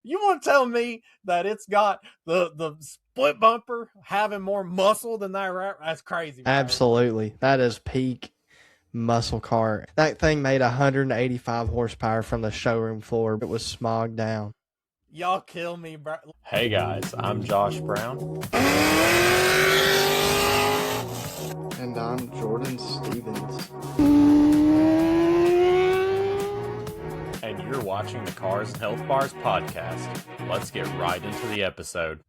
You want to tell me that it's got the split bumper having more muscle than that? That's crazy, bro. Absolutely. That is peak muscle car. That thing made 185 horsepower from the showroom floor. It was smogged down. Y'all kill me, bro. Hey guys, I'm Josh Brown. And I'm Jordan Stevens. And you're watching the Cars and Health Bars podcast. Let's get right into the episode.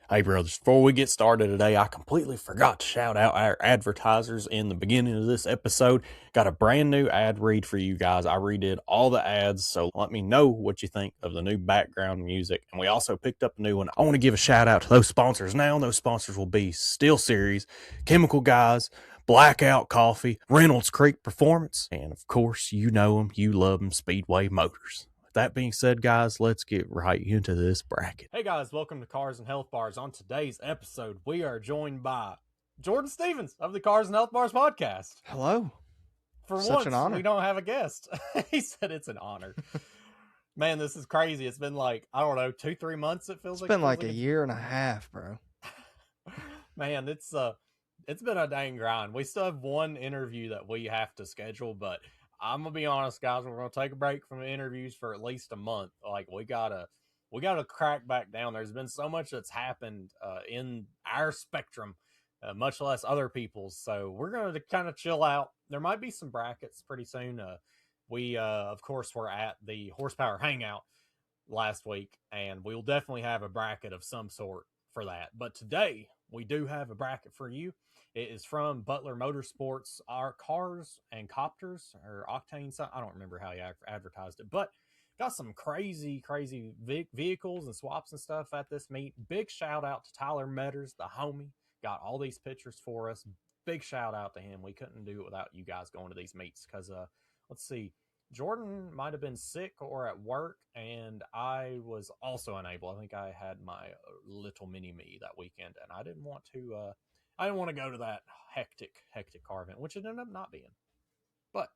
Hey, brothers, before we get started today, I completely forgot to shout out our advertisers in the beginning of this episode. Got a brand new ad read for you guys. I redid all the ads, so let me know what you think of the new background music. And we also picked up a new one. I want to give a shout out to those sponsors now. Those sponsors will be Steel Series, Chemical Guys, Blackout Coffee, Reynolds Creek Performance, and of course, you know them, you love them, Speedway Motors. That being said, guys, let's get right into this bracket. Hey guys, welcome to Cars and Health Bars. On today's episode, we are joined by Jordan Stevens of the Cars and Health Bars podcast. Hello. For Such once, an honor. we don't have a guest. He said it's an honor. Man, this is crazy. It's been like, I don't know, 2-3 months it feels It's like. been like a year and a half, bro. Man, it's been a dang grind. We still have one interview that we have to schedule, but I'm gonna be honest, guys. We're gonna take a break from the interviews for at least a month. Like we gotta crack back down. There's been so much that's happened in our spectrum, much less other people's. So we're gonna kind of chill out. There might be some brackets pretty soon. We of course were at the Horsepower Hangout last week, and we'll definitely have a bracket of some sort for that. But today we do have a bracket for you. It is from Butler Motorsports, our cars and copters or octane. I don't remember how you advertised it, but got some crazy vehicles and swaps and stuff at this meet. Big shout out to Tyler Metters, the homie. Got all these pictures for us. Big shout out to him. We couldn't do it without you guys going to these meets because, let's see, Jordan might have been sick or at work, and I was also unable. I think I had my little mini me that weekend, and I didn't want to go to that hectic car event, which it ended up not being. But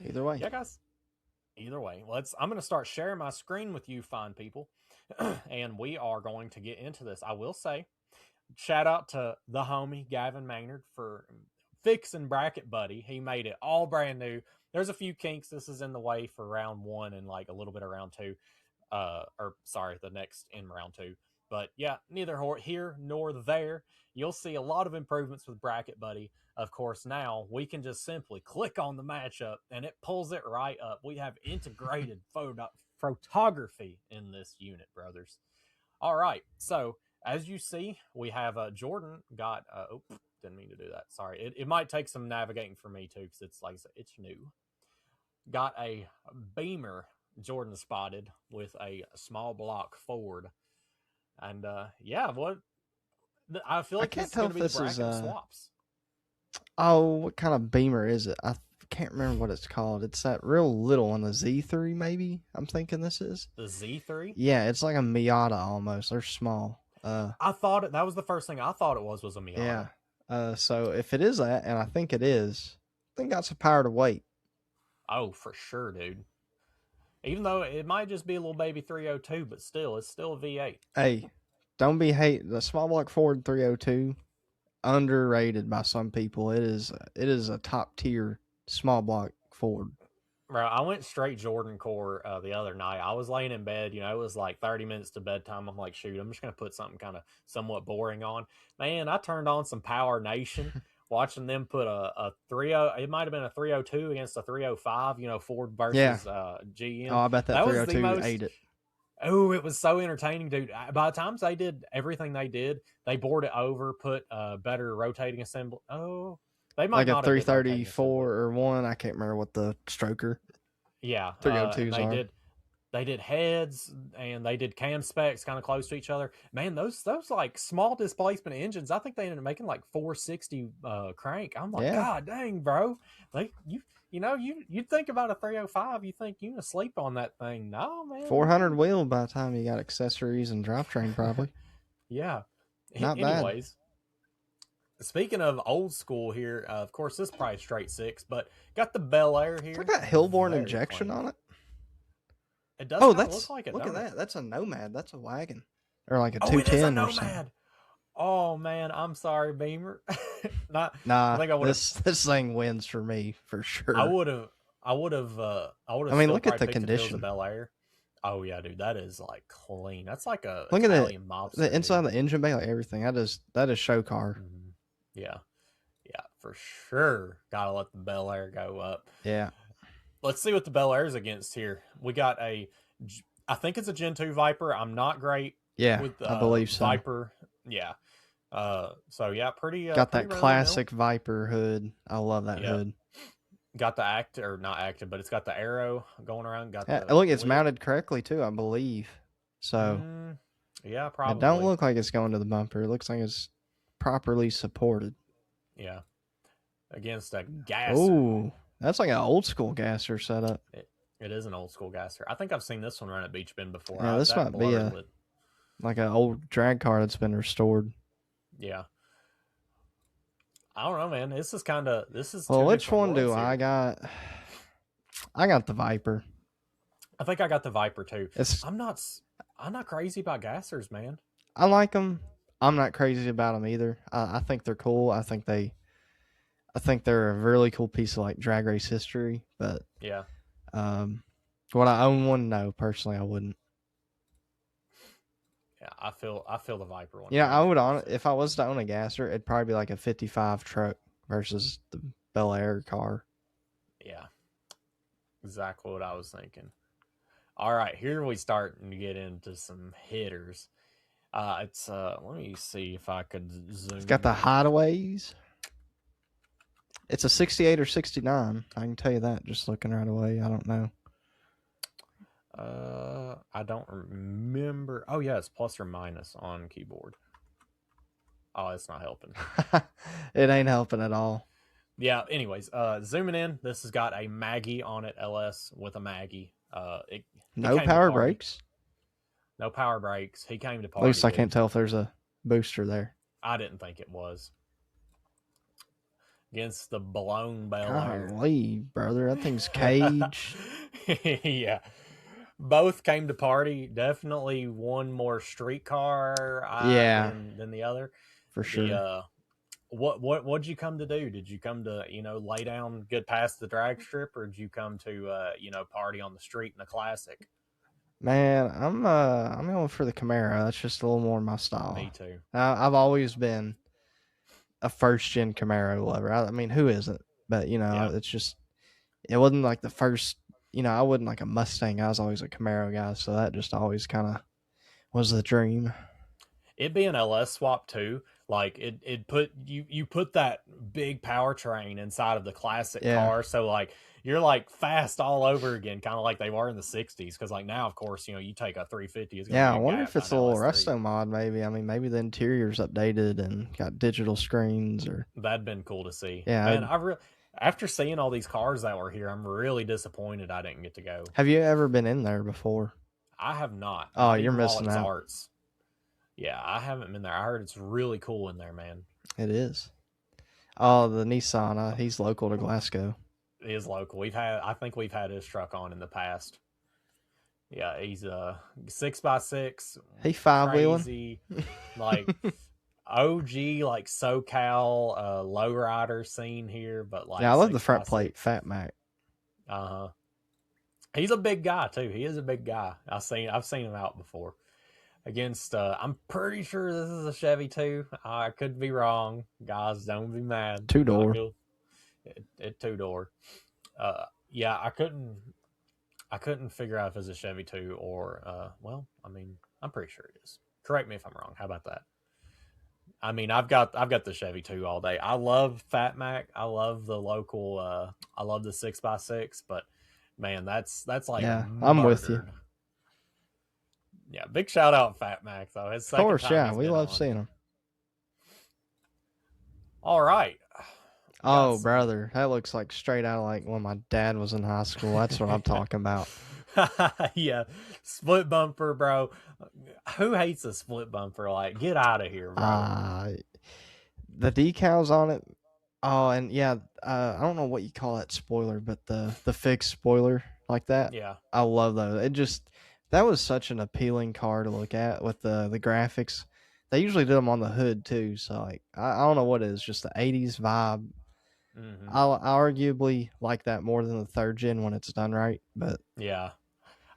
either way, yeah, guys. Either way, I'm going to start sharing my screen with you, fine people, and we are going to get into this. I will say, shout out to the homie Gavin Maynard for fixing Bracket Buddy. He made it all brand new. There's a few kinks. This is in the way for round one and like a little bit of round two. The next in round two. But yeah, neither here nor there. You'll see a lot of improvements with Bracket Buddy. Of course, now we can just simply click on the matchup and it pulls it right up. We have integrated photography in this unit, brothers. All right, so as you see, we have Jordan got. Didn't mean to do that. Sorry. It might take some navigating for me too, because it's like it's new. Got a Beamer Jordan spotted with a small block Ford, and I feel like I this can't is going to tell be if the this bracket is of swaps. Oh, what kind of Beamer is it? I can't remember what it's called. It's that real little one, the Z3 maybe. I'm thinking this is the Z3. Yeah, it's like a Miata almost. They're small. I thought that was the first thing I thought it was a Miata. Yeah. So if it is that, and I think it is, I think that's a power to weight. Oh, for sure, dude. Even though it might just be a little baby 302, but still, it's still a V8. Hey, don't be hate the small block Ford 302. Underrated by some people. It is a top tier small block Ford. Bro, I went straight Jordan core the other night. I was laying in bed, it was like 30 minutes to bedtime. I'm like, shoot, I'm just going to put something kind of somewhat boring on. Man, I turned on some Power Nation, watching them put a 30, it might have been a 302 against a 305, Ford versus GM. Oh, I bet that 302 ate it. Oh, it was so entertaining, dude. By the time they did everything they did, they bored it over, put better rotating assembly. Oh, they might like not a 334 or one. I can't remember what the stroker. Yeah, 302s are. They did heads and they did cam specs kind of close to each other. Man, those like small displacement engines, I think they ended up making like 460 crank. I'm like, God dang, bro. Like you'd think about a 305, you think you sleep on that thing. No, man. 400 wheel by the time you got accessories and drivetrain, probably. Yeah. Not Anyways, bad. Speaking of old school here, of course, this is probably straight six, but got the Bel Air here. It's like that Hillborn injection on it. It does Oh, kind of look like it, look at don't it? that. That's a Nomad. That's a wagon, or like a Oh, it is a 210 or something. Nomad. Oh man, I'm sorry, Beamer. Not. I Nah, think I would have. this thing wins for me for I sure. would have. I would have. I would I have mean, still look at probably the picked it if it was a condition. Bel Air. Oh yeah, dude, that is like clean. That's like a Look at Italian the mobster, inside dude. of the engine bay, like everything. That is show car. Mm-hmm. Yeah, yeah, for sure. Gotta let the Bel Air go up. Yeah. Let's see what the Bel Air's against here. We got I think it's a Gen 2 Viper. I'm not great Yeah, with I believe so. Viper. Yeah. So yeah, pretty Got pretty that run of the mill. classic Viper hood. I love that hood. Got the or not active, but it's got the arrow going around. Got Yeah, the look, it's lid. mounted correctly too, I believe. So yeah, probably. it don't look like it's going to the bumper. It looks like it's properly supported. Yeah. Against a gasser. Oh, that's like an old school gasser setup. It is an old school gasser. I think I've seen this one run at Beach Bend before. Yeah, this might be like an old drag car that's been restored. Yeah. I don't know, man. This is well, which one do I got? I got the Viper. I think I got the Viper too. It's, I'm not crazy about gassers, man. I like them. I'm not crazy about them either. I think they're cool. I think they're a really cool piece of like drag race history. But yeah, would I own one? No, personally, I wouldn't. Yeah, I feel the Viper one. Yeah, I would if I was to own a gasser, it'd probably be like a 55 truck versus the Bel Air car. Yeah, exactly what I was thinking. All right, here we start to get into some hitters. It's let me see if I could zoom. It's got the hideaways. It's a 68 or 69. I can tell you that just looking right away. I don't know. I don't remember. Oh yeah, it's plus or minus on keyboard. Oh, it's not helping. It ain't helping at all. Yeah. Anyways, zooming in, this has got a Maggie on it, LS with a Maggie. No power brakes. No power brakes. He came to party. At least I can't tell if there's a booster there. I didn't think it was. Against the blown Bel Air. Golly, brother, that thing's caged. Yeah. Both came to party. Definitely one more streetcar than the other. For sure. What'd you come to do? Did you come to, lay down good past the drag strip, or did you come to party on the street in a classic? Man, I'm going for the Camaro. That's just a little more my style. Me too. I've always been a first gen Camaro lover. I mean, who isn't? But it's just, it wasn't like the first. I wasn't like a Mustang. I was always a Camaro guy, so that just always kind of was the dream. It being LS swap too, like it put you put that big powertrain inside of the classic car, so like you're like fast all over again, kind of like they were in the 60s. Because like now, of course, you take a 350. It's I wonder if it's a little resto mod. Maybe maybe the interior's updated and got digital screens, or that'd been cool to see. Yeah, man, after seeing all these cars that were here, I'm really disappointed I didn't get to go. Have you ever been in there before? I have not. Oh, you're missing out. Arts. Yeah, I haven't been there. I heard it's really cool in there, man. It is. Oh, the Nissan. He's local to Glasgow. He is local. I think we've had his truck on in the past. Yeah, he's a 6x6. He 5-wheeling. Like OG, like SoCal lowrider scene here, but like I love the front plate, Fat Mac. He's a big guy too. He is a big guy. I've seen him out before. Against, I'm pretty sure this is a Chevy too. I could be wrong. Guys, don't be mad. 2-door. It 2-door. Yeah, I couldn't figure out if it's a Chevy 2 or well, I mean, I'm pretty sure it is. Correct me if I'm wrong. How about that? I mean, I've got the Chevy 2 all day. I love Fat Mac. I love the local. I love the 6x6. But man, that's like I'm with you. Yeah, big shout out Fat Mac though. Of course, we love seeing him. All right. Oh, brother, that looks like straight out of like when my dad was in high school. That's what I'm talking about. Yeah, split bumper, bro. Who hates a split bumper? Like, get out of here, bro. The decals on it. Oh, and yeah, I don't know what you call that spoiler, but the fixed spoiler like that. Yeah, I love those. That was such an appealing car to look at with the graphics. They usually did them on the hood too, so like I don't know what it is, just the '80s vibe. Mm-hmm. I arguably like that more than the third gen when it's done right, but Yeah.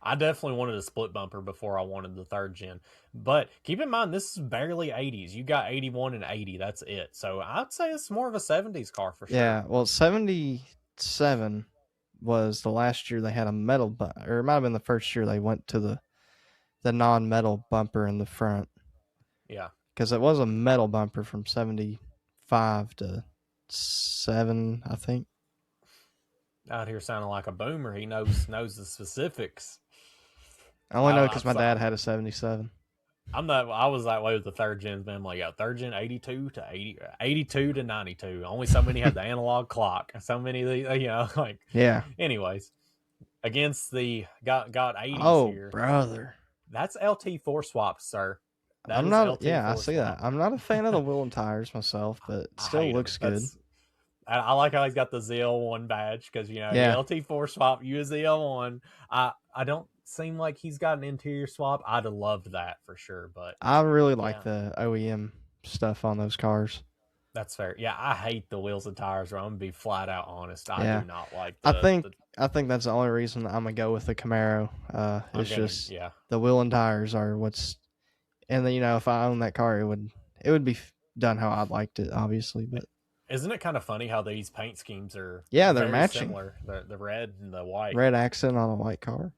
I definitely wanted a split bumper before I wanted the third gen. But keep in mind, this is barely 80s. You got 81 and 80. That's it. So I'd say it's more of a 70s car for sure. yeah. Well, '77 was the last year they had a metal, or it might have been the first year they went to the non-metal bumper in the front. Yeah. Because it was a metal bumper from 75 to 7, I think. Out here sounding like a boomer. He knows the specifics. I only know because my dad had a 77. I was that way with the third gens, man. I'm like, yeah, third gen 82 to 80, 82 to 92. Only so many had the analog clock. So many of these, like, yeah. Anyways, against the got 80s here. Brother. That's LT4 swaps, sir. I'm not. Yeah, I see that. I'm not a fan of the wheel and tires myself, but it still looks good. I like how he's got the ZL1 badge because the LT4 swap, you a ZL1. I don't seem like he's got an interior swap. I'd have loved that for sure, but I really like the OEM stuff on those cars. That's fair. Yeah, I hate the wheels and tires. I'm gonna be flat out honest. I do not like. I think that's the only reason I'm gonna go with the Camaro. It's the wheel and tires are what's. And then if I owned that car, it would be done how I'd liked it, obviously. But isn't it kind of funny how these paint schemes are? Yeah, they're matching. Similar. The red and the white. Red accent on a white car.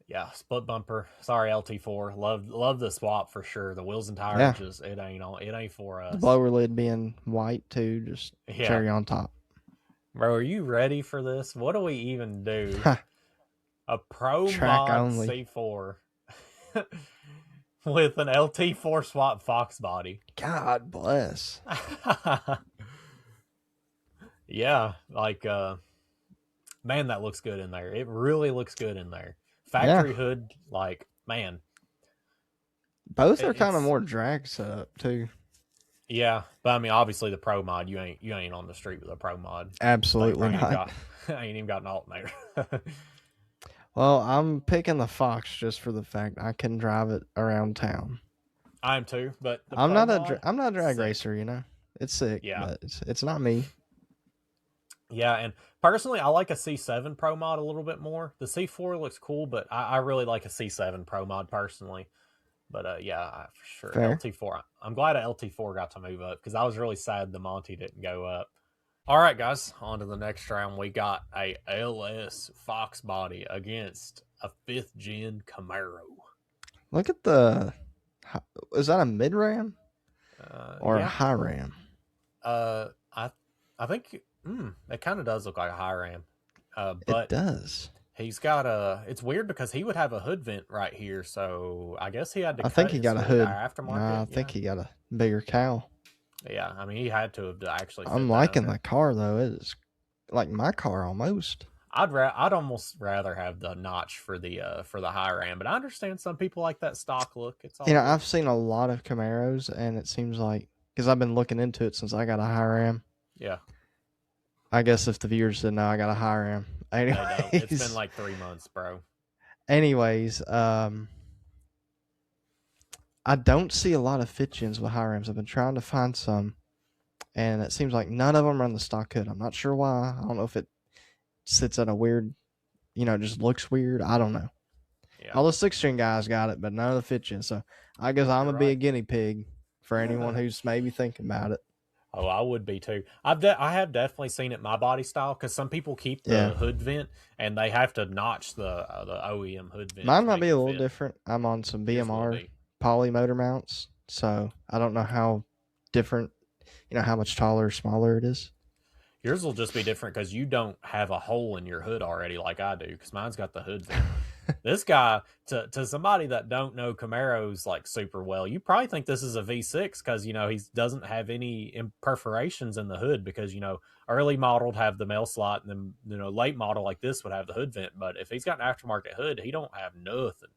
Yeah, split bumper. Sorry, LT4. Love the swap for sure. The wheels and tires just it ain't for us. The blower lid being white too, just cherry on top. Bro, are you ready for this? What do we even do? A Pro Track Mod only. C4. With an LT4 swap Fox body. God bless. Yeah, like man, that looks good in there. It really looks good in there. Factory hood, like, man. Both are kind of more drag setup too. Yeah, but I mean, obviously the Pro Mod, you ain't on the street with a Pro Mod. Absolutely not. I ain't even got an alternator. Well, I'm picking the Fox just for the fact I can drive it around town. I am too, but I'm not a drag racer. It's sick. Yeah, but it's not me. Yeah, and personally, I like a C7 Pro Mod a little bit more. The C4 looks cool, but I really like a C7 Pro Mod personally. But for sure, Fair. LT4. I'm glad a LT4 got to move up because I was really sad the Monty didn't go up. All right, guys, on to the next round. We got a LS Fox body against a 5th gen Camaro. Look at is that a mid ram or a high ram? I think it kind of does look like a high ram. But it does. He's got it's weird because he would have a hood vent right here, so I guess he had to. I think he got a hood. Aftermarket. I think he got a bigger cowl. Yeah, I mean he had to have actually. I'm liking the car though. It is like my car almost. I'd almost rather have the notch for the high ram, but I understand some people like that stock look. It's all I've seen a lot of Camaros, and it seems like because I've been looking into it since I got a high ram. Yeah. I guess if the viewers didn't know, I got a high ram. Anyways, it's been like 3 months, bro. Anyways, I don't see a lot of 5th gens with high rams. I've been trying to find some, and it seems like none of them are on the stock hood. I'm not sure why. I don't know if it sits at a weird, just looks weird. I don't know. Yeah. All the 6th gen guys got it, but none of the 5th gen. So I guess I'm going to be a guinea pig for anyone who's maybe thinking about it. Oh, I would be too. I have definitely seen it my body style because some people keep the hood vent and they have to notch the OEM hood vent. Mine might be a little different. I'm on some BMR poly motor mounts, so I don't know how different, how much taller or smaller it is. Yours will just be different because you don't have a hole in your hood already like I do because mine's got the hood vent. This guy, to somebody that don't know Camaros like super well, you probably think this is a V6 because, he doesn't have any perforations in the hood because, early model would have the mail slot and then, late model like this would have the hood vent. But if he's got an aftermarket hood, he don't have nothing.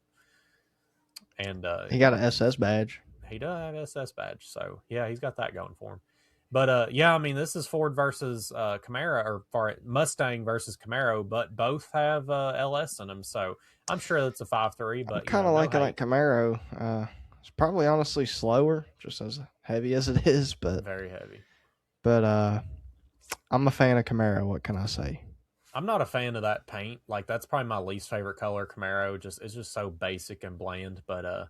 And he got an SS badge. He does have an SS badge. So, yeah, he's got that going for him. But yeah, I mean, this is Ford versus Camaro, or Mustang versus Camaro, but both have LS in them, so I'm sure it's a 5.3. I'm But kind of no liking that hate. Camaro. It's probably honestly slower, just as heavy as it is, but Very heavy. I'm a fan of Camaro. What can I say? I'm not a fan of that paint. Like, that's probably my least favorite color. Camaro it's just so basic and bland. But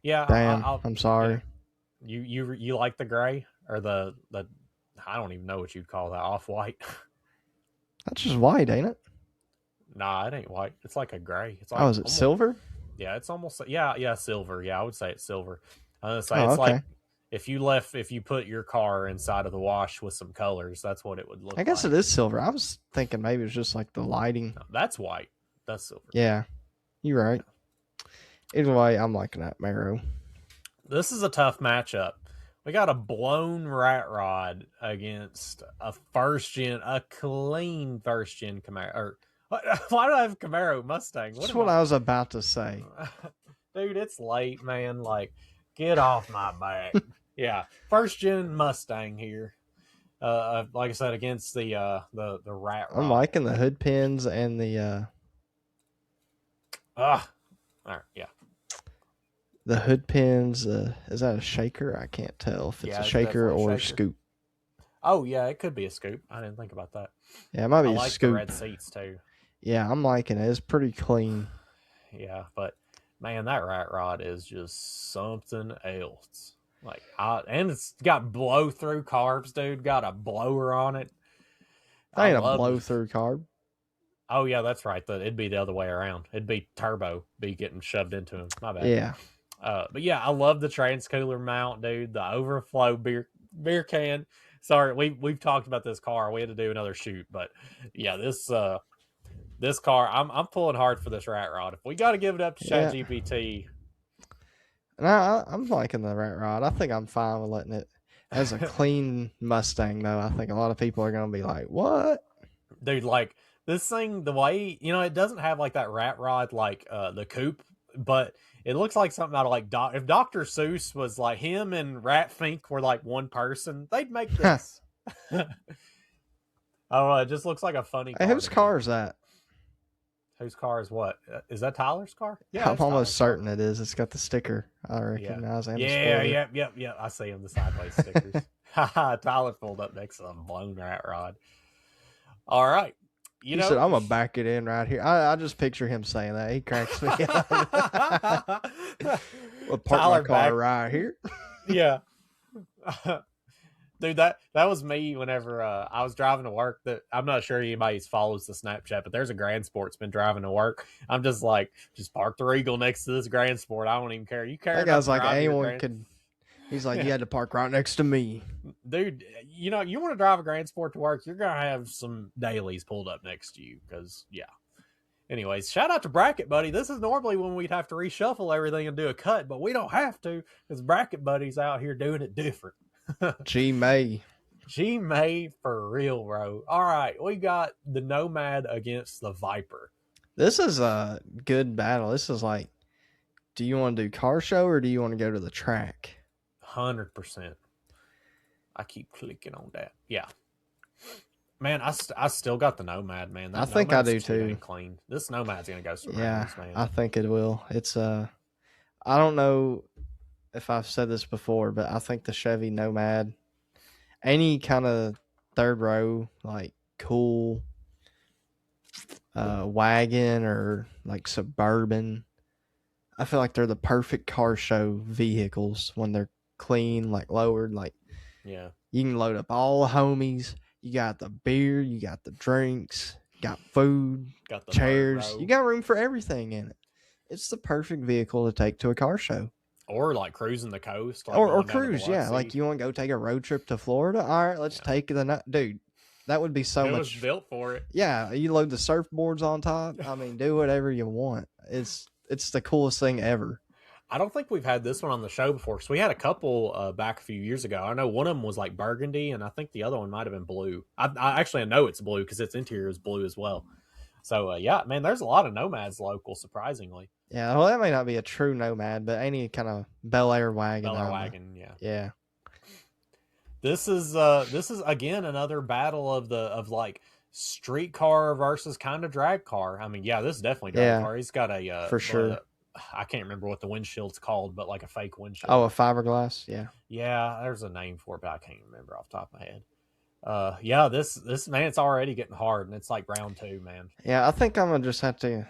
yeah, Damn, I'll I'm you know sorry. you like the gray or the I don't even know what you'd call that, off white. That's just white, ain't it? Nah, it ain't white. It's like a gray. It's Oh, like is it almost, silver? yeah, it's almost, yeah, silver. Yeah, I would say it's silver. I was gonna say Oh, it's like okay. if you put your car inside of the wash with some colors, that's what it would I look guess it like. is silver. I was thinking maybe it was just like the lighting. No, that's white. That's silver. Yeah, you're right. Yeah. Either way, I'm liking that Camaro. This is a tough matchup. We got a blown rat rod against a clean first gen Camaro. Or why do I have Camaro Mustang? That's what I was about to say. Dude, it's late, man. Like, get off my back. Yeah, first gen Mustang here. Like I said, against the rat rod. I'm liking the hood pins and All right, yeah. the hood pins. Is that a shaker? I can't tell if it's a shaker or a scoop. Oh yeah, it could be a scoop. I didn't think about that. Yeah, it might be I a like scoop. the red seats too. Yeah, I'm liking it. It's pretty clean. Yeah, but man, that rat rod is just something else. Like, and it's got blow through carbs, dude. Got a blower on it. That ain't a blow through carb. Oh yeah, that's right. It'd be the other way around. It'd be turbo, be getting shoved into him. My bad. Yeah. But yeah, I love the transcooler mount, dude. The overflow beer can. Sorry, we've talked about this car. We had to do another shoot, but yeah, this car, I'm pulling hard for this rat rod. If we got to give it up to ChatGPT. And I'm liking the rat rod. I think I'm fine with letting it as a clean Mustang, though. I think a lot of people are going to be like, what? Dude, like, this thing, the way, it doesn't have like that rat rod like the coupe, but it looks like something out of like, if Dr. Seuss was like, him and Rat Fink were like one person, they'd make this. I don't know. It just looks like a funny car. Hey, whose car is that? Whose car is what? Is that Tyler's car? Yeah, I'm almost certain it is. It's got the sticker I recognize. Yeah. Yeah. I see him, the sideways stickers. Tyler pulled up next to a blown rat rod. All right. He said, I'm going to back it in right here. I just picture him saying that. He cracks me up. We'll park my car right here. Yeah. Dude, that was me whenever I was driving to work. That I'm not sure anybody follows the Snapchat, but there's a Grand Sportsman driving to work. I'm just like, just park the Regal next to this Grand Sport. I don't even care. You care? That guy's like, anyone could. He's like, you had to park right next to me. Dude, you want to drive a Grand Sport to work, you're going to have some dailies pulled up next to you because, yeah. Anyways, shout out to Bracket Buddy. This is normally when we'd have to reshuffle everything and do a cut, but we don't have to because Bracket Buddy's out here doing it different. G-May for real, bro. All right, we got the Nomad against the Viper. This is a good battle. This is like, do you want to do car show or do you want to go to the track? 100%. I keep clicking on that. Yeah. Man, I still got the Nomad, man. I think I do too. Clean. This Nomad's going to go some rounds, man. I think it will. It's I don't know if I've said this before, but I think the Chevy Nomad, any kind of third row, like cool wagon or like Suburban, I feel like they're the perfect car show vehicles when they're clean, like lowered, like yeah. You can load up all the homies. You got the beer, you got the drinks, you got food, got the chairs. You got room for everything in it. It's the perfect vehicle to take to a car show. Or like cruising the coast. Like or cruise, yeah. Like you want to go take a road trip to Florida? All right, let's take the... Dude, that would be so much... It was built for it. Yeah, you load the surfboards on top. I mean, do whatever you want. It's the coolest thing ever. I don't think we've had this one on the show before because we had a couple back a few years ago. I know one of them was like burgundy, and I think the other one might have been blue. I actually know it's blue because its interior is blue as well. So, yeah, man, there's a lot of Nomads local, surprisingly. Yeah, well, that may not be a true Nomad, but any kind of Bel Air wagon. Bel Air wagon, yeah. Yeah. This is again another battle of like street car versus kind of drag car. I mean, yeah, this is definitely drag Yeah, car. He's got a for sure. I can't remember what the windshield's called, but like a fake Oh, windshield. a fiberglass. Yeah. Yeah, there's a name for it, but I can't remember off the top of my head. Yeah, this man, it's already getting hard, and it's like round two, man. Yeah, I think I'm gonna just have to.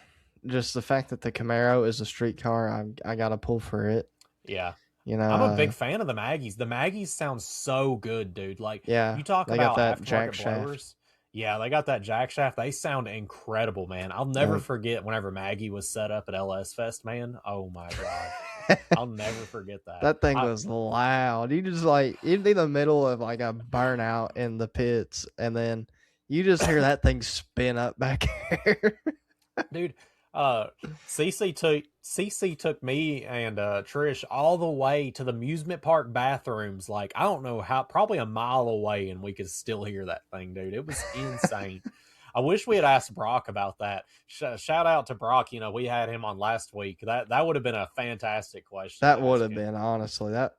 Just the fact that the Camaro is a street car, I gotta pull for it. Yeah. You know, I'm a big fan of the Maggies. The Maggies sound so good, dude. Like yeah, you talk they got about that jack aftermarket shaft. blowers. Yeah, they got that jack shaft. They sound incredible, man. I'll never Yeah. forget whenever Maggie was set up at LS Fest, man. Oh my god. I'll never forget that. That thing was loud. You just like you'd be in the middle of like a burnout in the pits, and then you just hear that thing spin up back here. Dude, CC took me and Trish all the way to the amusement park bathrooms. Like I don't know how, probably a mile away, and we could still hear that thing, dude. It was insane. I wish we had asked Brock about that. Shout out to Brock. You know, we had him on last week. That would have been a fantastic question. That To would ask have him. been honestly that.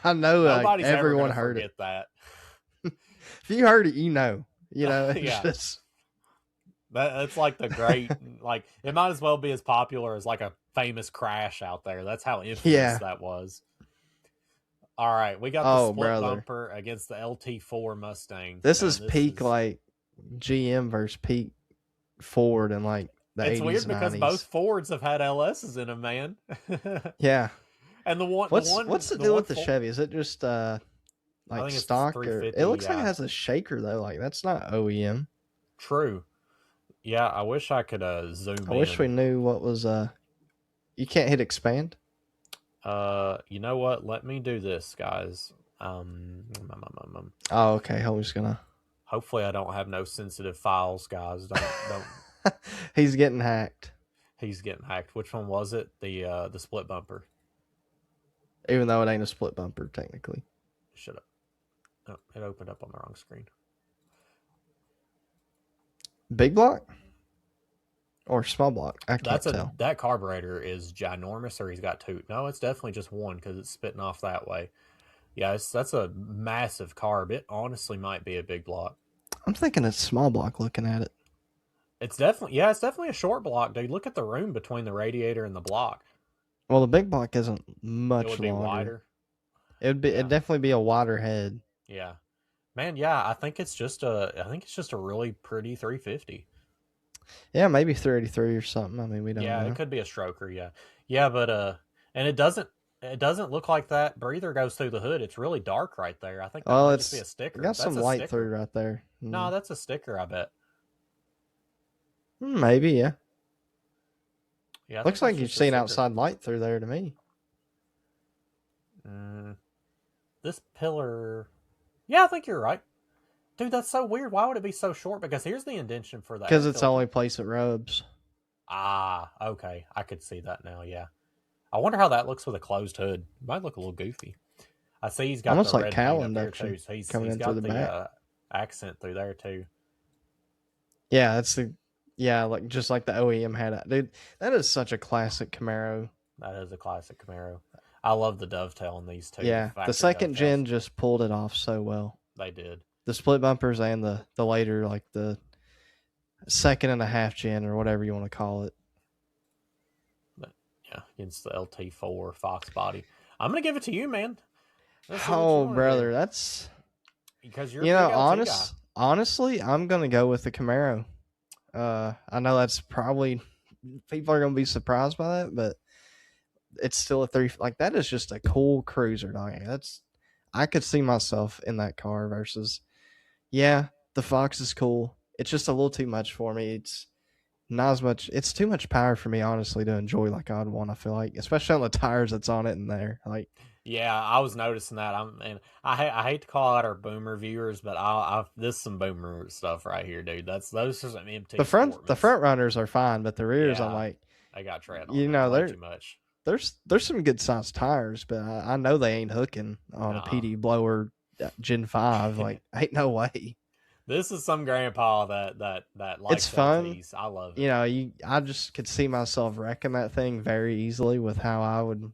I know Nobody's everyone ever heard forget it. that. If you heard it, you know. You know, it's Yeah. just That's like the great, like it might as well be as popular as like a famous crash out there. That's how infamous that was. All right, we got the split bumper against the LT4 Mustang. This is peak like GM versus peak Ford in like the 80s. It's weird because 90s. both Fords have had LSs in them, man. Yeah. And what's the deal with the Chevy? Is it just like stock, or it looks like it has a shaker though? Like that's not OEM. True. Yeah, I wish I could zoom in. I wish we knew what was you can't hit expand. You know what? Let me do this, guys. Oh, okay. I'm just gonna. Hopefully, I don't have no sensitive files, guys. Don't. He's getting hacked. He's getting hacked. Which one was it? The split bumper. Even though it ain't a split bumper technically. Shut up. Oh, it opened up on the wrong screen. Big block or small block? I can't tell. That carburetor is ginormous, or he's got two. No, it's definitely just one because it's spitting off that way. Yeah, that's a massive carb. It honestly might be a big block. I'm thinking it's small block looking at it. It's definitely a short block, dude. Look at the room between the radiator and the block. Well, the big block isn't much longer. It would be wider. It'd definitely be a wider head. Yeah. Man, yeah, I think it's just a really pretty 350. Yeah, maybe 383 or something. I mean, we don't know. Yeah, it could be a stroker, yeah. Yeah, but and it doesn't look like that breather goes through the hood. It's really dark right there. I think that might just be a sticker. Got some light through right there. No, that's a sticker, I bet. Maybe, yeah. Yeah. Looks like you've seen outside light through there to me. This pillar. Yeah, I think you're right. Dude, that's so weird. Why would it be so short? Because here's the indentation for that. Because it's the only place it rubs. Ah, okay. I could see that now, yeah. I wonder how that looks with a closed hood. It might look a little goofy. I see he's got almost the like red cowl paint up there induction too. So he's coming in got through the back. Accent through there too. Yeah, like just like the OEM had it. Dude, that is such a classic Camaro. That is a classic Camaro. I love the dovetail in these two. Yeah, the second gen just pulled it off so well. They did. The split bumpers and the later, like the second and a half gen or whatever you want to call it. But, yeah, against the LT4 Fox body. I'm going to give it to you, man. Oh, brother, that's... Because you're guy. Honestly, I'm going to go with the Camaro. I know that's probably... People are going to be surprised by that, but it's still a 3... Like, that is just a cool cruiser, dog. I could see myself in that car versus... Yeah, the Fox is cool. It's just a little too much for me. It's not as much. It's too much power for me, honestly, to enjoy like I'd want. I feel like, especially on the tires that's on it in there. Like, yeah, I was noticing that. I hate to call out our boomer viewers, but this is some boomer stuff right here, dude. Those are some empty. The front runners are fine, but the rears, I'm like, they got tread on. They're too much. There's some good sized tires, but I know they ain't hooking on a PD blower Gen 5. Like, ain't no way. This is some grandpa that likes it's fun. LTs. I love it. I just could see myself wrecking that thing very easily with how I would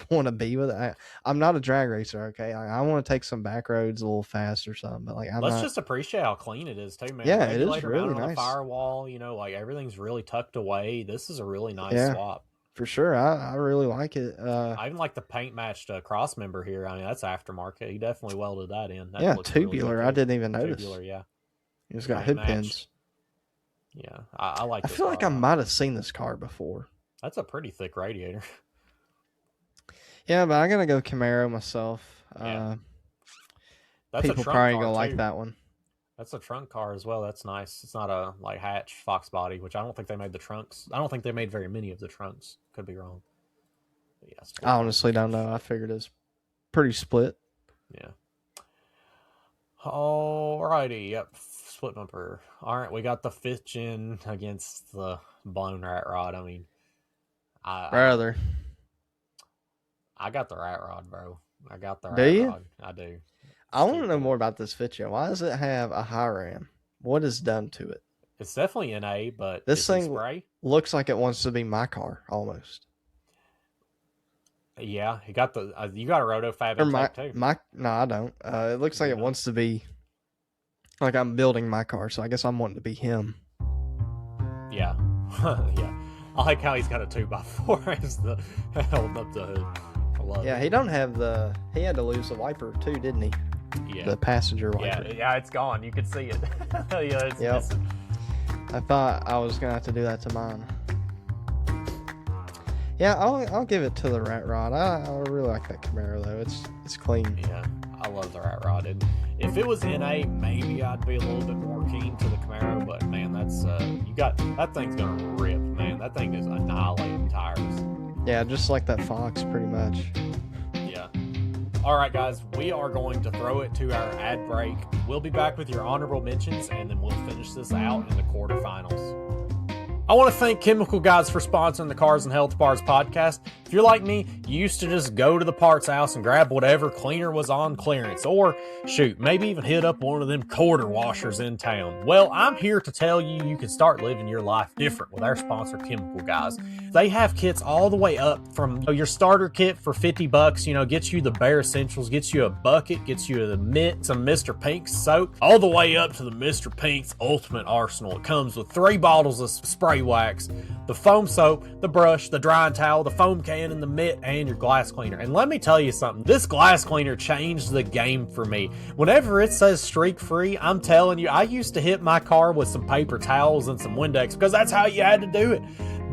want to be with it. I'm not a drag racer, okay? I want to take some back roads a little fast or something, but like Let's just appreciate how clean it is too, man. Yeah, Regulator it is really mounted on nice. the firewall, like everything's really tucked away. This is a really nice swap. For sure. I really like it. I even like the paint matched cross member here. I mean, that's aftermarket. He definitely welded that in. That tubular. Really I didn't even notice. Tubular, yeah. It's got hood pins. Yeah, I like. I feel like I might have seen this car before. That's a pretty thick radiator. Yeah, but I'm gonna go Camaro myself. Yeah. People probably gonna like that one. That's a trunk car as well. That's nice. It's not a hatch Fox body, which I don't think they made the trunks. I don't think they made very many of the trunks. Could be wrong. But yeah, I honestly don't know. I figured it's pretty split. Yeah. Alrighty. Yep. Split bumper. All right. We got the 5th gen against the blown rat rod. I mean, I got the rat rod, bro. I got the rat rod. I do. I want to know more about this 5th gen. Why does it have a high ram? What is done to it? It's definitely NA, but this thing looks like it wants to be my car almost. Yeah, you got a roto fab intake too. No, I don't. It looks like it wants to be like I'm building my car, so I guess I'm wanting to be him. Yeah, yeah. I like how he's got a 2x4 as the holding up the hood. I love it. He don't have he had to lose the wiper too, didn't he? Yeah. The passenger wiper. Yeah, it's gone. You can see it. Yeah, it's missing. I thought I was gonna have to do that to mine. Yeah, I'll give it to the rat rod. I really like that Camaro though. It's clean. Yeah, I love the rat rod. And if it was NA, maybe I'd be a little bit more keen to the Camaro. But man, that's that thing's gonna rip, man. That thing is annihilating tires. Yeah, just like that Fox, pretty much. Yeah. All right, guys, we are going to throw it to our ad break. We'll be back with your honorable mentions, and then we'll finish this out in the quarterfinals. I want to thank Chemical Guys for sponsoring the Cars and Health Bars podcast. If you're like me, you used to just go to the parts house and grab whatever cleaner was on clearance, or shoot, maybe even hit up one of them quarter washers in town. Well, I'm here to tell you can start living your life different with our sponsor, Chemical Guys. They have kits all the way up from your starter kit for $50, gets you the bare essentials, gets you a bucket, gets you the mitt, some Mr. Pink's soap, all the way up to the Mr. Pink's Ultimate Arsenal. It comes with 3 bottles of spray wax, the foam soap, the brush, the drying towel, the foam can, and the mitt, and your glass cleaner. And let me tell you something, this glass cleaner changed the game for me. Whenever it says streak free, I'm telling you, I used to hit my car with some paper towels and some Windex because that's how you had to do it.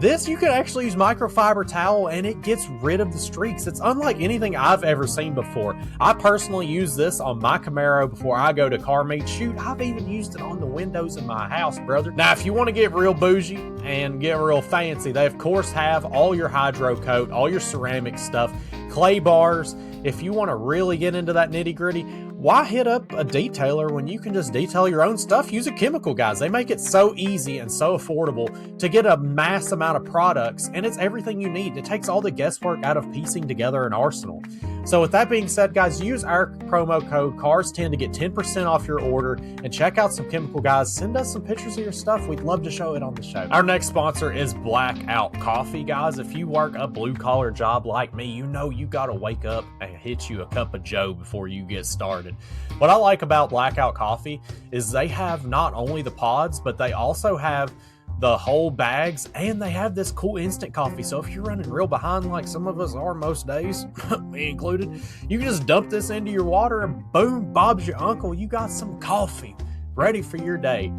This, you can actually use microfiber towel and it gets rid of the streaks. It's unlike anything I've ever seen before. I personally use this on my Camaro before I go to car meet. Shoot, I've even used it on the windows in my house, brother. Now, if you want to get real bougie and get real fancy, they of course have all your hydro coat, all your ceramic stuff, clay bars. If you want to really get into that nitty gritty, why hit up a detailer when you can just detail your own stuff? Use a Chemical Guys. They make it so easy and so affordable to get a mass amount of products, and it's everything you need. It takes all the guesswork out of piecing together an arsenal. So with that being said, guys, use our promo code CARS10 to get 10% off your order and check out some Chemical Guys. Send us some pictures of your stuff. We'd love to show it on the show. Our next sponsor is Blackout Coffee, guys. If you work a blue-collar job like me, you know you got to wake up and hit you a cup of joe before you get started. What I like about Blackout Coffee is they have not only the pods, but they also have the whole bags, and they have this cool instant coffee. So if you're running real behind like some of us are most days, me included, you can just dump this into your water and boom, Bob's your uncle. You got some coffee ready for your day.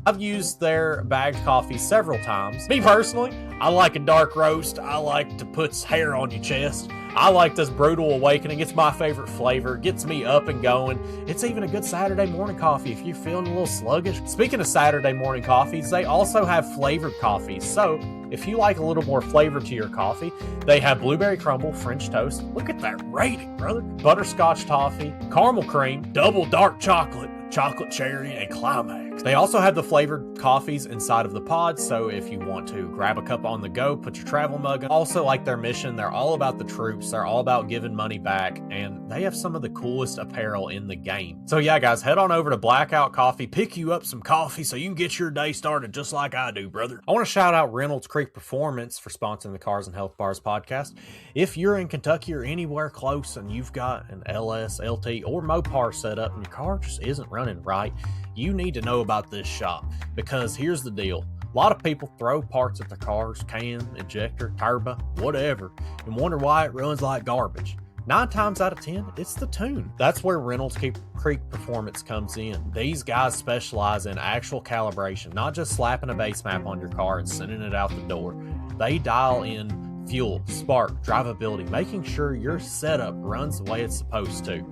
I've used their bagged coffee several times. Me personally, I like a dark roast. I like to put hair on your chest. I like this brutal awakening. It's my favorite flavor. It gets me up and going. It's even a good Saturday morning coffee if you're feeling a little sluggish. Speaking of Saturday morning coffees, they also have flavored coffees. So if you like a little more flavor to your coffee, they have blueberry crumble, French toast. Look at that rating, brother. Butterscotch toffee, caramel cream, double dark chocolate, chocolate cherry, and climax. They also have the flavored coffees inside of the pods, so if you want to grab a cup on the go, put your travel mug in. Also, like their mission, they're all about the troops, they're all about giving money back, and they have some of the coolest apparel in the game. So yeah, guys, head on over to Blackout Coffee, pick you up some coffee so you can get your day started just like I do, brother. I want to shout out Reynolds Creek Performance for sponsoring the Cars and Health Bars podcast. If you're in Kentucky or anywhere close and you've got an LS, LT, or Mopar set up and your car just isn't running right, you need to know about this shop, because here's the deal. A lot of people throw parts at their cars, cam, injector, turbo, whatever, and wonder why it runs like garbage. 9 times out of 10, it's the tune. That's where Reynolds Creek Performance comes in. These guys specialize in actual calibration, not just slapping a base map on your car and sending it out the door. They dial in fuel, spark, drivability, making sure your setup runs the way it's supposed to.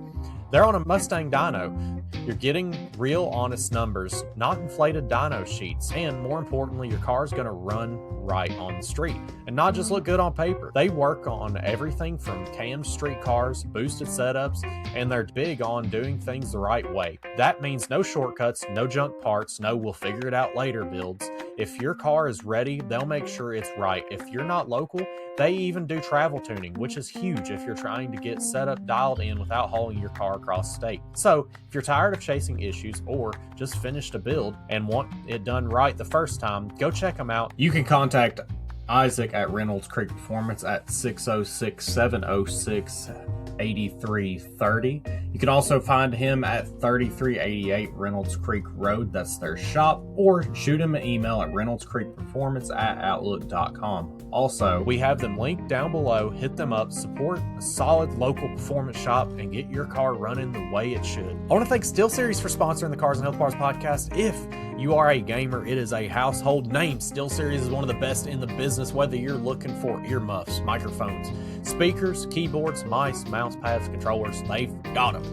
They're on a Mustang dyno. You're getting real honest numbers, not inflated dyno sheets, and more importantly, your car's going to run right on the street and not just look good on paper. They work on everything from cammed street cars, boosted setups, and they're big on doing things the right way. That means no shortcuts, no junk parts, no we'll figure it out later builds. If your car is ready, they'll make sure it's right. If you're not local, they even do travel tuning, which is huge if you're trying to get set up dialed in without hauling your car across state. So if you're tired of chasing issues or just finished a build and want it done right the first time, go check them out. You can contact Isaac at Reynolds Creek Performance at 606-706-8330. You can also find him at 3388 Reynolds Creek Road. That's their shop. Or shoot him an email at reynoldscreekperformance@outlook.com. Also, we have them linked down below. Hit them up, support a solid local performance shop, and get your car running the way it should. I want to thank SteelSeries for sponsoring the Cars and Health Bars podcast. If you are a gamer, it is a household name. SteelSeries is one of the best in the business, whether you're looking for earmuffs, microphones, speakers, keyboards, mice, mouse pads, controllers, they've got them.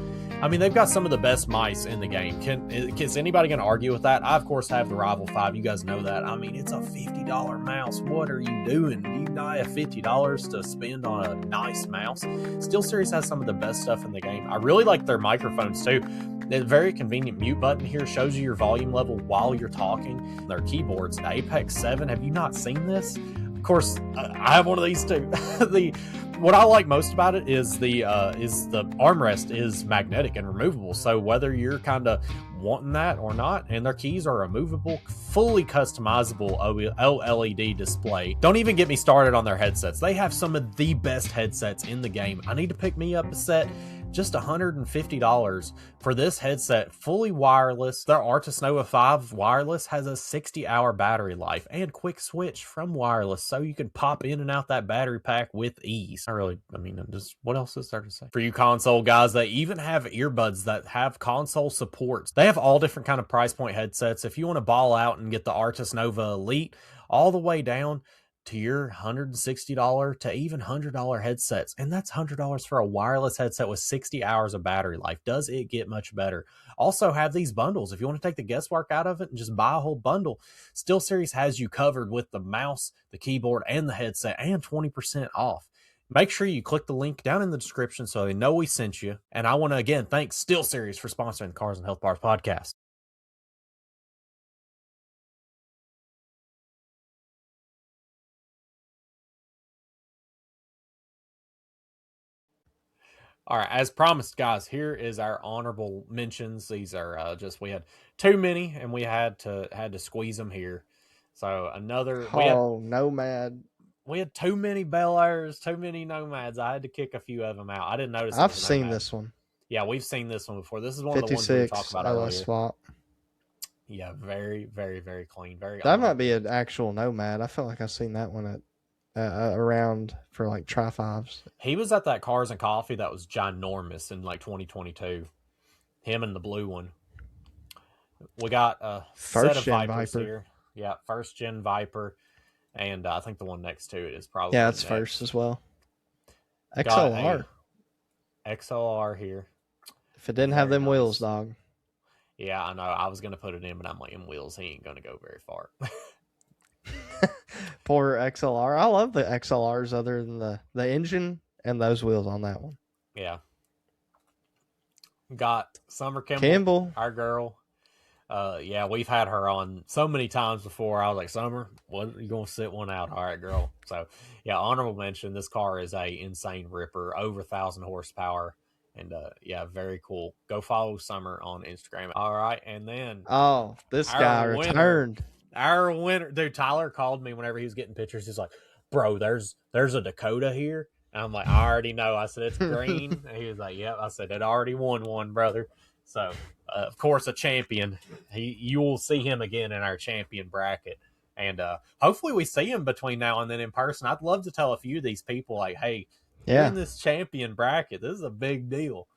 I mean, they've got some of the best mice in the game. Is anybody going to argue with that? I, of course, have the Rival 5. You guys know that. I mean, it's a $50 mouse. What are you doing? Do you not have $50 to spend on a nice mouse? SteelSeries has some of the best stuff in the game. I really like their microphones, too. The very convenient mute button here shows you your volume level while you're talking. Their keyboards, the Apex 7. Have you not seen this? Of course, I have one of these, too. What I like most about it is the armrest is magnetic and removable. So whether you're kind of wanting that or not, and their keys are removable, fully customizable OLED display. Don't even get me started on their headsets. They have some of the best headsets in the game. I need to pick me up a set. Just $150 for this headset, fully wireless. Their Artis Nova 5 wireless has a 60-hour battery life and quick switch from wireless, so you can pop in and out that battery pack with ease. What else is there to say? For you console guys, they even have earbuds that have console support. They have all different kind of price point headsets. If you want to ball out and get the Artis Nova Elite, all the way down to your $160 to even $100 headsets. And that's $100 for a wireless headset with 60 hours of battery life. Does it get much better? Also have these bundles. If you want to take the guesswork out of it and just buy a whole bundle, SteelSeries has you covered with the mouse, the keyboard, and the headset, and 20% off. Make sure you click the link down in the description so they know we sent you. And I want to, again, thank SteelSeries for sponsoring the Cars and Health Bars podcast. All right, as promised, guys, here is our honorable mentions. These are we had too many, and we had to squeeze them here. So Nomad. We had too many Bel Airs, too many Nomads. I had to kick a few of them out. I didn't notice. I've seen this one. Yeah, we've seen this one before. This is one of the ones we talked about earlier. Swap. Yeah, very, very, very clean. That might be an actual Nomad. I feel like I've seen that one at around for like Tri-5s. He was at that Cars and Coffee that was ginormous in like 2022. Him and the blue one. We got a set of Vipers here. Yeah, first gen Viper. And I think the one next to it is probably... Yeah, it's next. First as well. XLR. XLR here. If it didn't have them wheels, dog. Yeah, I know. I was going to put it in, but I'm like, in wheels, he ain't going to go very far. Poor XLR. I love the XLRs other than the engine and those wheels on that one. Yeah. Got Summer Kimball, our girl. Yeah, we've had her on so many times before. I was like, Summer, what, you gonna sit one out? All right, girl. So yeah, honorable mention. This car is a insane ripper, over 1,000 horsepower, and yeah, very cool. Go follow Summer on Instagram. All right, and then Oh, this our guy winner, returned. our winner, dude. Tyler called me whenever he was getting pictures. He's like, bro, there's a Dakota here. And I'm like, I already know. I said it's green. And he was like, yep. I said it already won one, brother. So of course, a champion. You will see him again in our champion bracket, and hopefully we see him between now and then in person. I'd love to tell a few of these people like, hey, you're Yeah. in this champion bracket. This is a big deal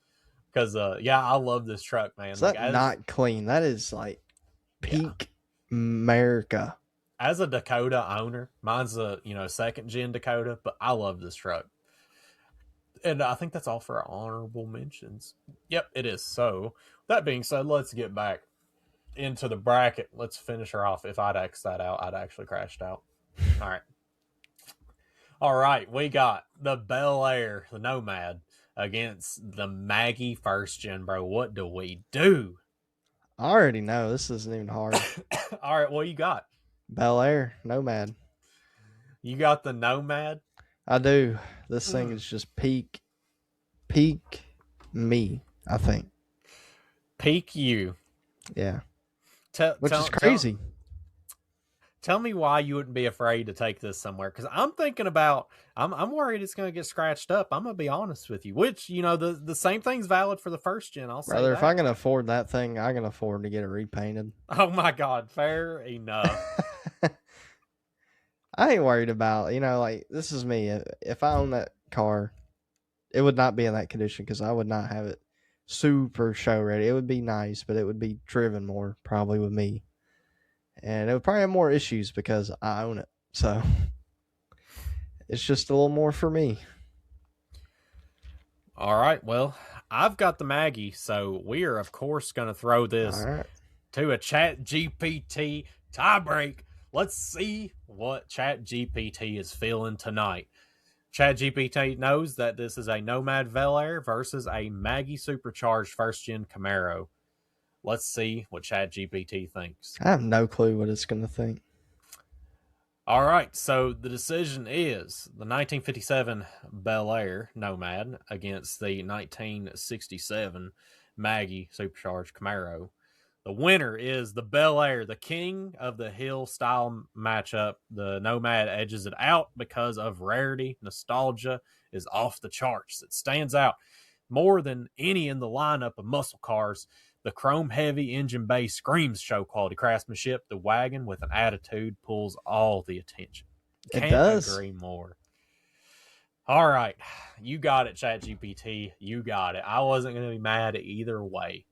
because yeah, I love this truck, man. Is Like that not clean? That is like yeah, peak America. as a Dakota owner, mine's a second gen Dakota, but I love this truck. And I think that's all for our honorable mentions. Yep, it is. So that being said, let's get back into the bracket. Let's finish her off. If I'd X that out, I'd actually crashed out. All right. All right. We got the Bel Air, the Nomad, against the Maggie first gen, bro. What do we do? I already know. This isn't even hard. All right. What you got? Bel Air, Nomad. You got the Nomad? I do. This thing is just peak me, I think. Peak you. Yeah. Which is crazy. Tell me why you wouldn't be afraid to take this somewhere, because I'm thinking about I'm worried it's going to get scratched up. I'm going to be honest with you, which the same thing's valid for the first gen. I'll say Brother, that. if I can afford that thing, I can afford to get it repainted. Oh my God, fair enough. I ain't worried about, like, this is me. If I own that car, it would not be in that condition because I would not have it super show ready. It would be nice, but it would be driven more probably with me. And it would probably have more issues because I own it. So it's just a little more for me. All right. Well, I've got the Maggie, so we are, of course, going to throw this to a Chat GPT tiebreak. Let's see what Chat GPT is feeling tonight. Chat GPT knows that this is a Nomad Bel Air versus a Maggie supercharged first gen Camaro. Let's see what Chat GPT thinks. I have no clue what it's going to think. All right, so the decision is the 1957 Bel Air Nomad against the 1967 Maggie supercharged Camaro. The winner is the Bel Air, the king of the hill style matchup. The Nomad edges it out because of rarity. Nostalgia is off the charts. It stands out more than any in the lineup of muscle cars. The chrome-heavy engine base screams show quality craftsmanship. The wagon with an attitude pulls all the attention. Can't agree more. All right. You got it, ChatGPT. You got it. I wasn't going to be mad either way.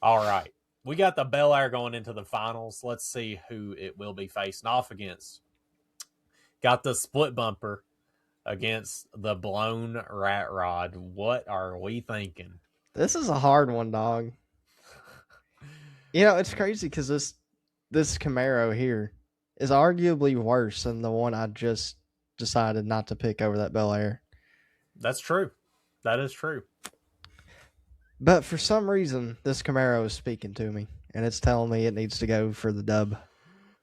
All right. We got the Bel Air going into the finals. Let's see who it will be facing off against. Got the split bumper against the blown rat rod. What are we thinking? This is a hard one, dog. It's crazy because this Camaro here is arguably worse than the one I just decided not to pick over that Bel Air. That's true. That is true. But for some reason, this Camaro is speaking to me, and it's telling me it needs to go for the dub.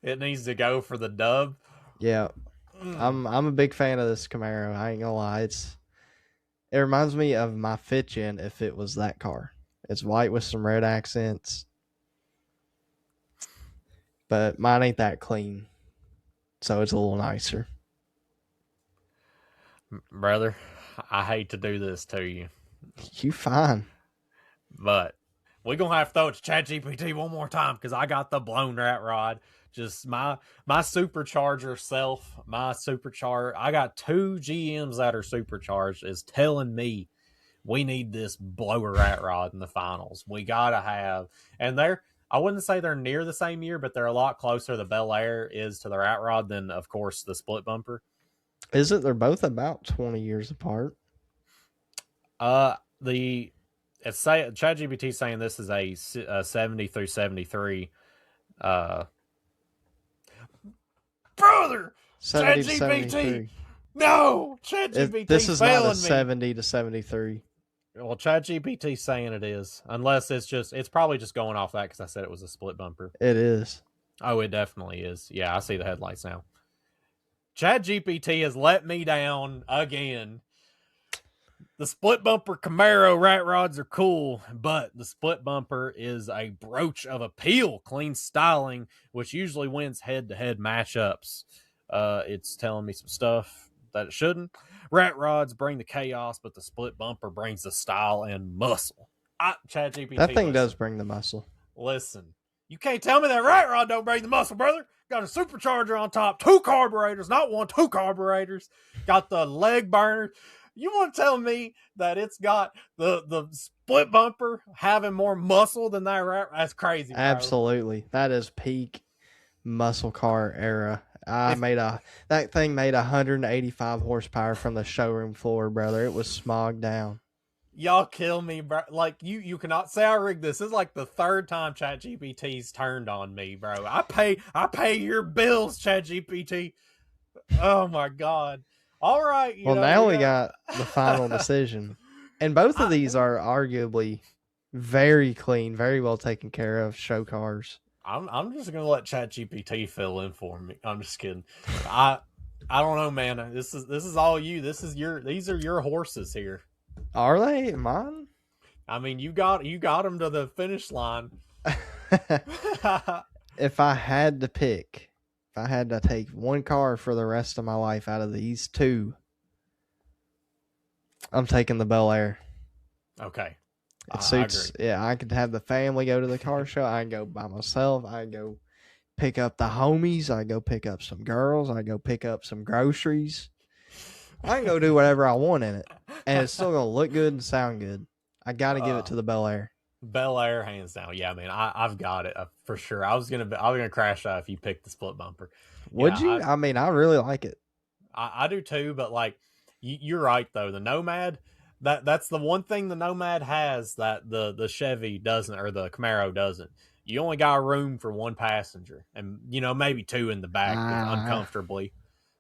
It needs to go for the dub? Yeah. I'm a big fan of this Camaro. I ain't gonna lie. It reminds me of my fifth gen if it was that car. It's white with some red accents. But mine ain't that clean. So it's a little nicer. Brother, I hate to do this to you. You fine. But we're going to have to throw it to ChatGPT one more time because I got the blown rat rod. Just my supercharger self, I got two GMs that are supercharged is telling me we need this blower rat rod in the finals. We got to have, and I wouldn't say they're near the same year, but they're a lot closer. The Bel Air is to the rat rod than, of course, the split bumper. Is it? They're both about 20 years apart. It's ChatGPT saying this is a 70 through 73. Brother, ChatGPT. No, ChatGPT. This is not a 70 to 73. Well, ChatGPT saying it is, unless it's probably just going off that because I said it was a split bumper. It is. Oh, it definitely is. Yeah, I see the headlights now. ChatGPT has let me down again. The split bumper Camaro rat rods are cool, but the split bumper is a brooch of appeal, clean styling, which usually wins head-to-head matchups. It's telling me some stuff that it shouldn't. Rat rods bring the chaos, but the split bumper brings the style and muscle. ChatGPT, that thing does bring the muscle. Listen, you can't tell me that rat rod don't bring the muscle, brother. Got a supercharger on top, 2 carburetors, not 1, 2 carburetors. Got the leg burner. You want to tell me that it's got the split bumper having more muscle than that rat? That's crazy, bro. Absolutely. That is peak muscle car era. That thing made 185 horsepower from the showroom floor, brother. It was smogged down. Y'all kill me, bro. Like, you cannot say I rigged this. This is like the 3rd time ChatGPT's turned on me, bro. I pay your bills, ChatGPT. Oh my god. All right. Now we got the final decision. And both of these are arguably very clean, very well taken care of show cars. I'm just gonna let ChatGPT fill in for me. I'm just kidding. I don't know, man. This is all you. These are your horses here. Are they mine? I mean, you got them to the finish line. If I had to pick, if I had to take one car for the rest of my life out of these two, I'm taking the Bel Air. Okay. It suits. Yeah, I could have the family go to the car show. I can go by myself. I can go pick up the homies. I go pick up some girls. I go pick up some groceries. I can go do whatever I want in it, and it's still gonna look good and sound good. I got to give it to the Bel Air. Bel Air, hands down. Yeah, man, I've got it for sure. I was gonna crash out if you picked the split bumper. Would you? I mean, I really like it. I do too, but like you're right though. The Nomad, that's the one thing the Nomad has that the Chevy doesn't, or the Camaro doesn't. You only got room for 1 passenger, and maybe 2 in the back uncomfortably,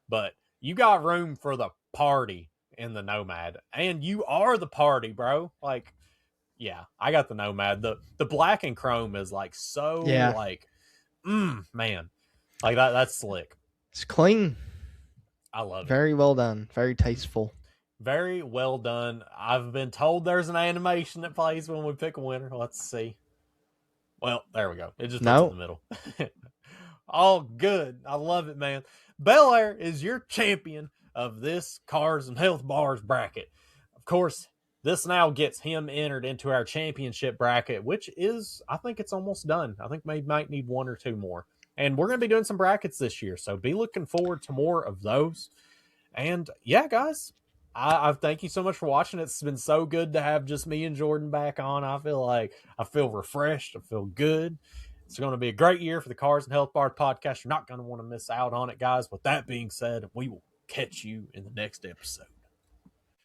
but you got room for the party in the Nomad, and you are the party, bro. Like, yeah, I got the Nomad. The black and chrome is like so like, man, like that's slick. It's clean. I love it. Very well done. Very tasteful. Very well done. I've been told there's an animation that plays when we pick a winner. Let's see. Well, there we go. It just puts in the middle. All good. I love it, man. Bel Air is your champion of this Cars and Health Bars bracket. Of course, this now gets him entered into our championship bracket, which is, I think it's almost done. I think we might need 1 or 2 more. And we're going to be doing some brackets this year, so be looking forward to more of those. And yeah, guys, I thank you so much for watching. It's been so good to have just me and Jordan back on. I feel refreshed. I feel good. It's going to be a great year for the Cars and Health Bar podcast. You're not going to want to miss out on it, guys. With that being said, we will catch you in the next episode.